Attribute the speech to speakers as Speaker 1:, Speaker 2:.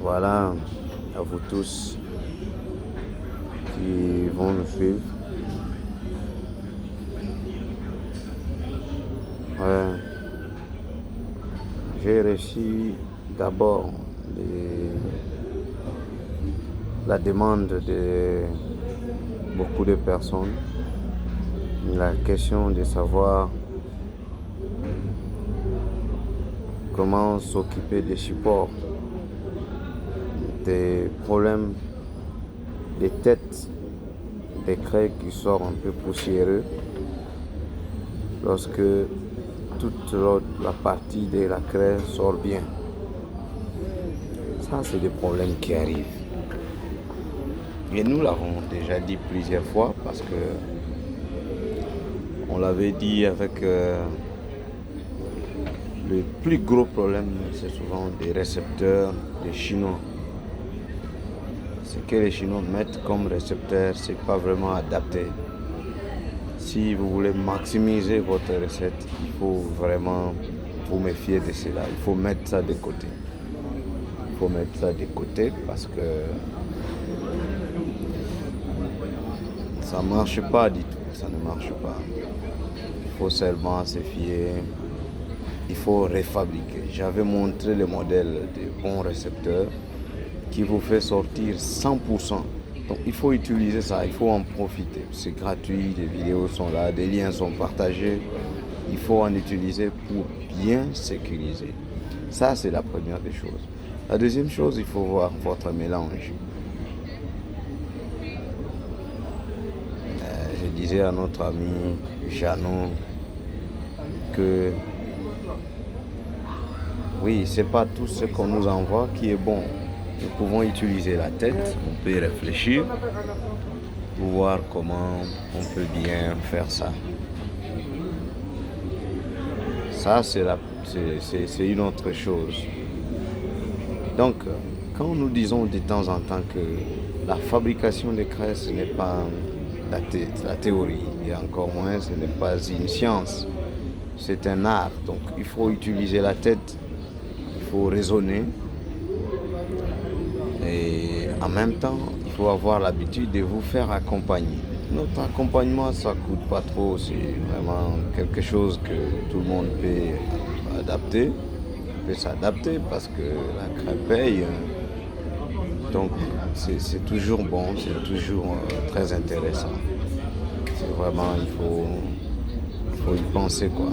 Speaker 1: Voilà, à vous tous qui vont nous suivre. Ouais, j'ai reçu d'abord la demande de beaucoup de personnes, la question de savoir comment s'occuper des supports, des problèmes, des têtes, des craies qui sortent un peu poussiéreux lorsque toute la partie de la craie sort bien. Ça, c'est des problèmes qui arrivent. Et nous l'avons déjà dit plusieurs fois parce que on l'avait dit avec le plus gros problème, c'est souvent des récepteurs, des Chinois. Ce que les Chinois mettent comme récepteur, c'est pas vraiment adapté. Si vous voulez maximiser votre recette, il faut vraiment vous méfier de cela. Il faut mettre ça de côté. Il faut mettre ça de côté parce que ça ne marche pas du tout. Ça ne marche pas. Il faut seulement se fier. Il faut refabriquer. J'avais montré le modèle des bons récepteurs qui vous fait sortir 100%. Donc il faut utiliser ça, il faut en profiter. C'est gratuit, les vidéos sont là, des liens sont partagés. Il faut en utiliser pour bien sécuriser. Ça, c'est la première des choses. La deuxième chose, il faut voir votre mélange. Je disais à notre ami Jeannot que oui, c'est pas tout ce qu'on nous envoie qui est bon. Nous pouvons utiliser la tête, on peut y réfléchir pour voir comment on peut bien faire ça. Ça, c'est une autre chose. Donc, quand nous disons de temps en temps que la fabrication des craies, ce n'est pas la théorie, et encore moins, ce n'est pas une science, c'est un art. Donc, il faut utiliser la tête, il faut raisonner. Et en même temps, il faut avoir l'habitude de vous faire accompagner. Notre accompagnement, ça ne coûte pas trop. C'est vraiment quelque chose que tout le monde peut adapter, peut s'adapter parce que la craie paye. Donc, c'est toujours bon, c'est toujours très intéressant. C'est vraiment, il faut y penser, quoi.